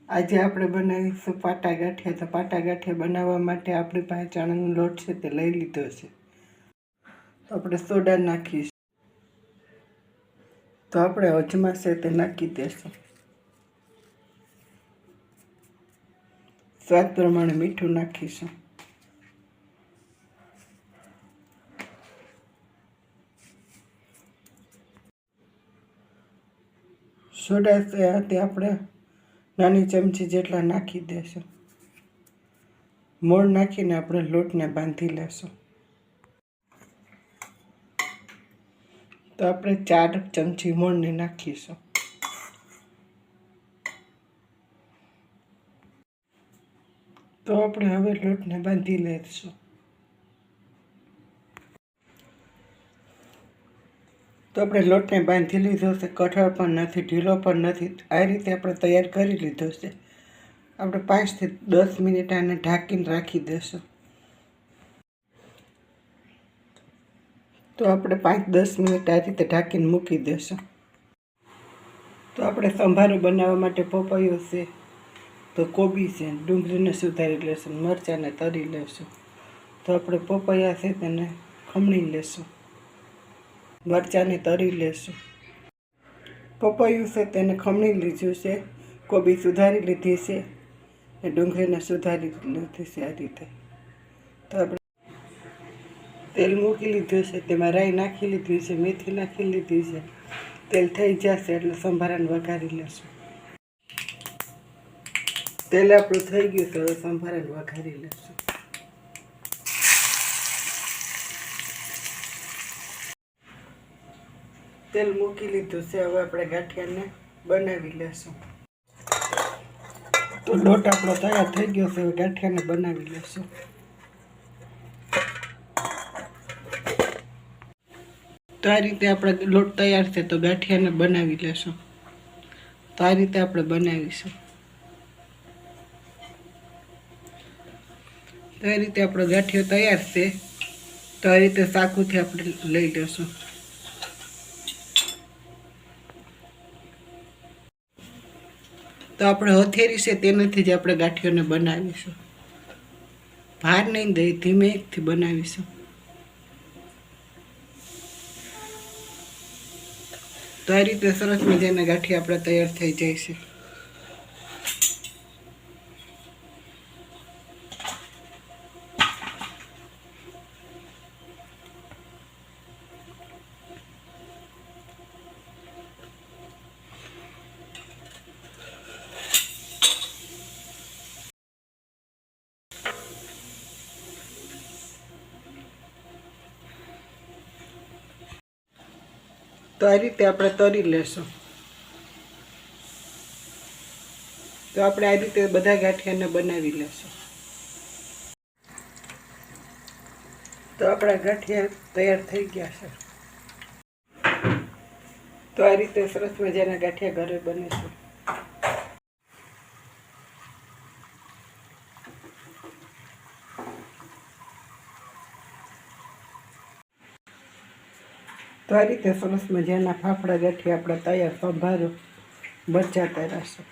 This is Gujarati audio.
આજે આપણે બનાવીશું પાટા ગાંઠિયા। તો પાટા ગાંઠિયા બનાવવા માટે આપણી પાસે ચણાનો લોટ છે તે લઈ લીધો છે। તો આપણે સોડા નાખીશું। તો આપણે અજમા છે તે નાખી દઈશું। સ્વાદ પ્રમાણે મીઠું નાખીશું। સોડા તે આપણે નાની ચમચી જેટલા નાખી દેશું। મોણ નાખીને આપણે લોટને બાંધી લેશું। તો આપણે 4 ચમચી મોણને નાખીશું। તો આપણે હવે લોટને બાંધી લઈશું। તો આપણે લોટને બાંધી લીધો છે, કઠણ પણ નથી, ઢીલો પણ નથી। આ રીતે આપણે તૈયાર કરી લીધો છે। આપણે 5 થી 10 મિનિટ આને ઢાંકીને રાખી દઈશું। તો આપણે 5-10 મિનિટ આ રીતે ઢાંકીને મૂકી દઈશું। તો આપણે સંભારો બનાવવા માટે પપૈયું છે, તો કોબી છે, ડુંગળીને સુધારી લેશું, મરચાંને તરી લેશું। તો આપણે પપૈયા છે તેને ખમણી લેશું, મરચાંને તરી લેશું। પપૈયું છે તેને ખમણી લીધું છે, કોબી સુધારી લીધી છે, ને ડુંગળીને સુધારી લીધી છે આ રીતે। તો આપણે તેલ મૂકી લીધું છે, તેમાં રાઈ નાખી લીધી છે, મેથી નાખી લીધી છે। તેલ થઈ જશે એટલે સંભારાને વઘારી લેશું। તેલ આપણું થઈ ગયું છે, હવે સંભારાને વઘારી લેશું। તેલ મૂકી લીધું છે, હવે આપણે ગાંઠિયાને બનાવી લેશું। તો લોટ આપણો તૈયાર થઈ ગયો છે, હવે ગાંઠિયાને બનાવી લેશું। તો આ રીતે આપણે લોટ તૈયાર છે, તો ગાંઠિયાને બનાવી લેશું। તો આ રીતે આપણે બનાવીશું। તો આ રીતે આપણો ગાંઠિયો તૈયાર છે, તો આ રીતે ચાકુથી આપણે લઈ લેશું। તો આપણે હથેળી છે તેનાથી જ આપણે ગાંઠિયોને બનાવીશું, ભાર નહીં દઈ, ધીમેથી બનાવીશું। તો આ રીતે સરસ મજાના ગાંઠિયા આપણા તૈયાર થઈ જાય છે। તો આ રીતે આપણે તરી લેશું। તો આપણે આ રીતે બધા ગાંઠિયાને બનાવી લેશું। તો આપણા ગાંઠિયા તૈયાર થઈ ગયા છે। તો આ રીતે સરસ મજાના ગાંઠિયા ઘરે બને છે। તો આ રીતે સરસ મજાના ફાફડા ગાંઠિયા આપણા તૈયાર, સંભારો મરચાં તૈયાર છે।